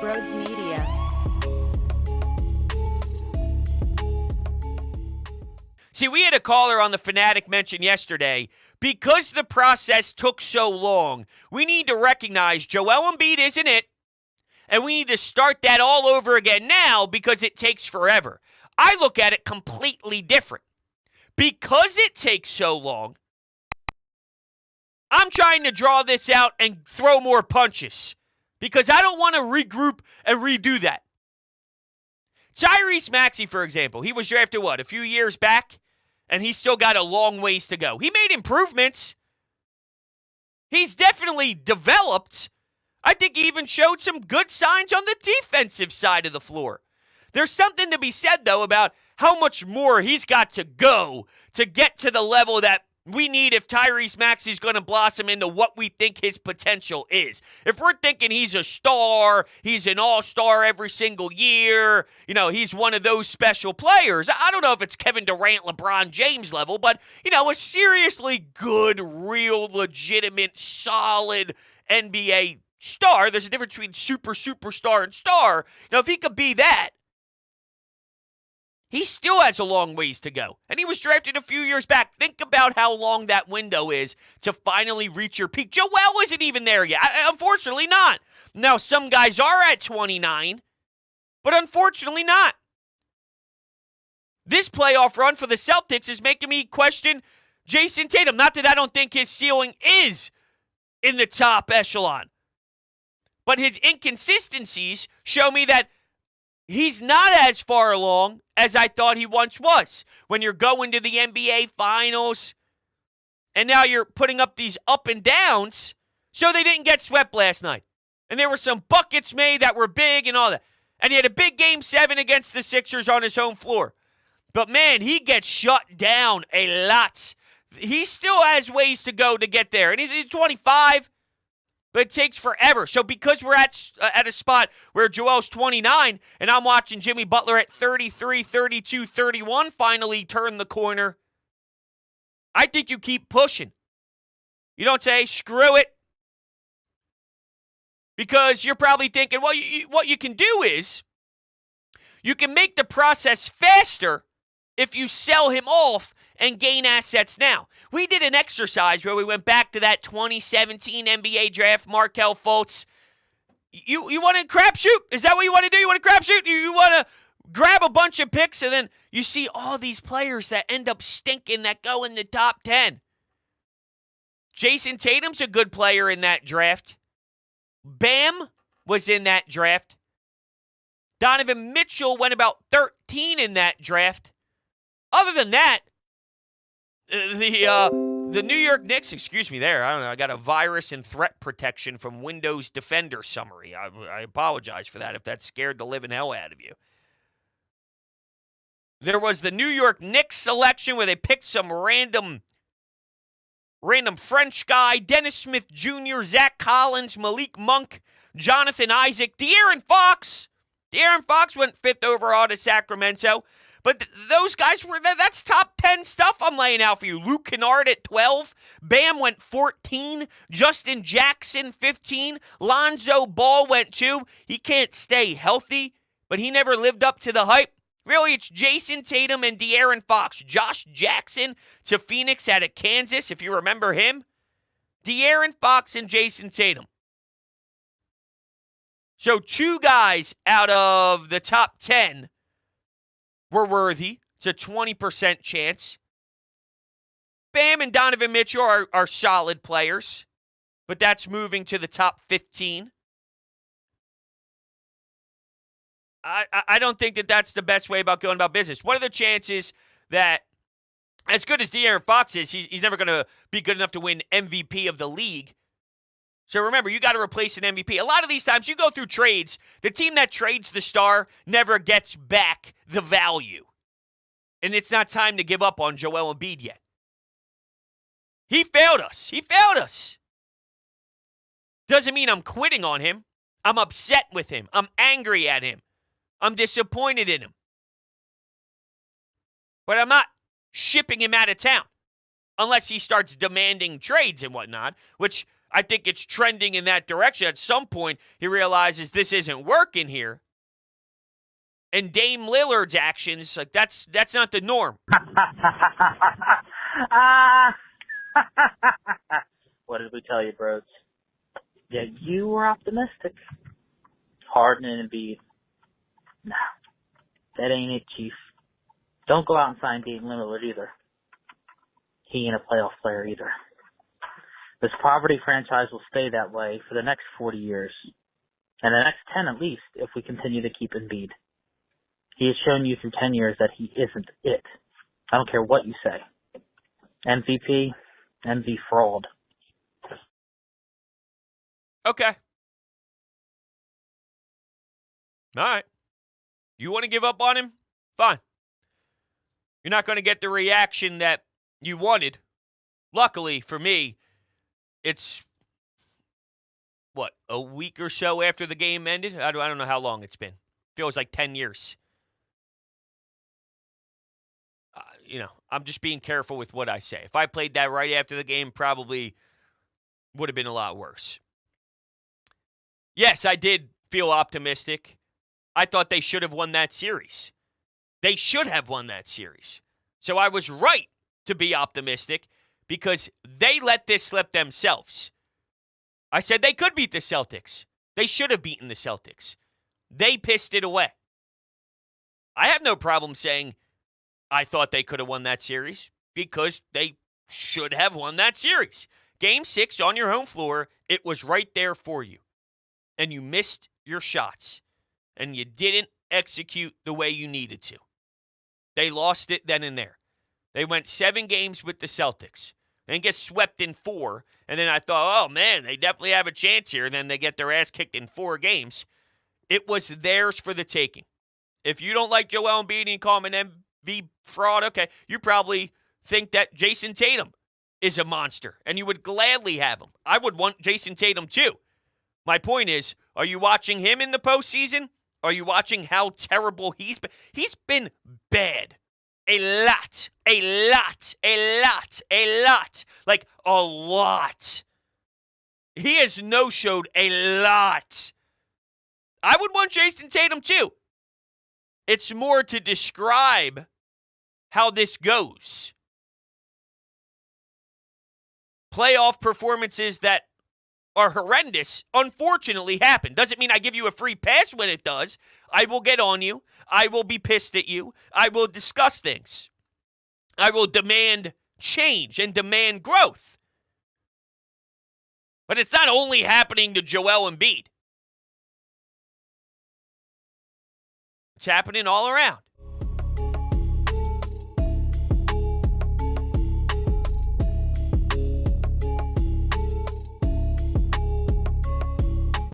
Brodes Media. See, we had a caller on the Fanatic mention yesterday, because the process took so long, we need to recognize Joel Embiid isn't it, and we need to start that all over again now because it takes forever. I look at it completely different. Because it takes so long, I'm trying to draw this out and throw more punches because I don't want to regroup and redo that. Tyrese Maxey, for example, he was drafted, a few years back? And he's still got a long ways to go. He made improvements. He's definitely developed. I think he even showed some good signs on the defensive side of the floor. There's something to be said, though, about how much more he's got to go to get to the level that we need if Tyrese Maxey's going to blossom into what we think his potential is. If we're thinking he's a star, he's an all-star every single year, he's one of those special players. I don't know if it's Kevin Durant, LeBron James level, but, a seriously good, real, legitimate, solid NBA star. There's a difference between superstar, and star. If he could be that, he still has a long ways to go. And he was drafted a few years back. Think about how long that window is to finally reach your peak. Joel isn't even there yet. Unfortunately not. Now, some guys are at 29, but unfortunately not. This playoff run for the Celtics is making me question Jason Tatum. Not that I don't think his ceiling is in the top echelon, but his inconsistencies show me that he's not as far along as I thought he once was. When you're going to the NBA Finals, and now you're putting up these up and downs, so they didn't get swept last night. And there were some buckets made that were big and all that. And he had a big Game 7 against the Sixers on his home floor. But, man, he gets shut down a lot. He still has ways to go to get there. And he's 25. But it takes forever. So because we're at a spot where Joel's 29 and I'm watching Jimmy Butler at 33, 32, 31 finally turn the corner, I think you keep pushing. You don't say, screw it. Because you're probably thinking, well, what you can do is you can make the process faster if you sell him off and gain assets now. We did an exercise where we went back to that 2017 NBA draft, Markelle Fultz. You want to crapshoot? Is that what you want to do? You want to crapshoot? You want to grab a bunch of picks and then you see all these players that end up stinking that go in the top 10. Jason Tatum's a good player in that draft. Bam was in that draft. Donovan Mitchell went about 13 in that draft. Other than that, the New York Knicks, excuse me there, I don't know, I got a virus and threat protection from Windows Defender summary. I apologize for that if that scared the living hell out of you. There was the New York Knicks selection where they picked some random French guy, Dennis Smith Jr., Zach Collins, Malik Monk, Jonathan Isaac, De'Aaron Fox. De'Aaron Fox went 5th overall to Sacramento. But those guys that's top 10 stuff I'm laying out for you. Luke Kennard at 12. Bam went 14. Justin Jackson, 15. Lonzo Ball went 2. He can't stay healthy, but he never lived up to the hype. Really, it's Jason Tatum and De'Aaron Fox. Josh Jackson to Phoenix out of Kansas, if you remember him. De'Aaron Fox and Jason Tatum. So 2 guys out of the top 10 were worthy. It's a 20% chance. Bam and Donovan Mitchell are solid players, but that's moving to the top 15. I don't think that's the best way about going about business. What are the chances that, as good as De'Aaron Fox is, he's never going to be good enough to win MVP of the league? So remember, you got to replace an MVP. A lot of these times, you go through trades, the team that trades the star never gets back the value. And it's not time to give up on Joel Embiid yet. He failed us. Doesn't mean I'm quitting on him. I'm upset with him. I'm angry at him. I'm disappointed in him. But I'm not shipping him out of town unless he starts demanding trades and whatnot, which I think it's trending in that direction. At some point, he realizes this isn't working here. And Dame Lillard's actions, like that's not the norm. What did we tell you, Brodes? Yeah, you were optimistic. Harden and Embiid. No, that ain't it, Chief. Don't go out and sign Dame Lillard either. He ain't a playoff player either. This poverty franchise will stay that way for the next 40 years. And the next 10 at least, if we continue to keep Embiid. He has shown you through 10 years that he isn't it. I don't care what you say. MVP, MV fraud. Okay. All right. You want to give up on him? Fine. You're not going to get the reaction that you wanted. Luckily for me, it's, a week or so after the game ended? I don't know how long it's been. Feels like 10 years. I'm just being careful with what I say. If I played that right after the game, probably would have been a lot worse. Yes, I did feel optimistic. I thought they should have won that series. They should have won that series. So I was right to be optimistic because they let this slip themselves. I said they could beat the Celtics. They should have beaten the Celtics. They pissed it away. I have no problem saying I thought they could have won that series because they should have won that series. Game 6 on your home floor, it was right there for you. And you missed your shots. And you didn't execute the way you needed to. They lost it then and there. They went 7 games with the Celtics. And get swept in 4. And then I thought, oh, man, they definitely have a chance here. And then they get their ass kicked in 4 games. It was theirs for the taking. If you don't like Joel Embiid and call him an MV fraud, okay, you probably think that Jason Tatum is a monster. And you would gladly have him. I would want Jason Tatum too. My point is, are you watching him in the postseason? Are you watching how terrible he's been? He's been bad. A lot. Like, a lot. He has no-showed a lot. I would want Jason Tatum, too. It's more to describe how this goes. Playoff performances that are horrendous, unfortunately happen. Doesn't mean I give you a free pass when it does. I will get on you. I will be pissed at you. I will discuss things. I will demand change and demand growth. But it's not only happening to Joel Embiid. It's happening all around.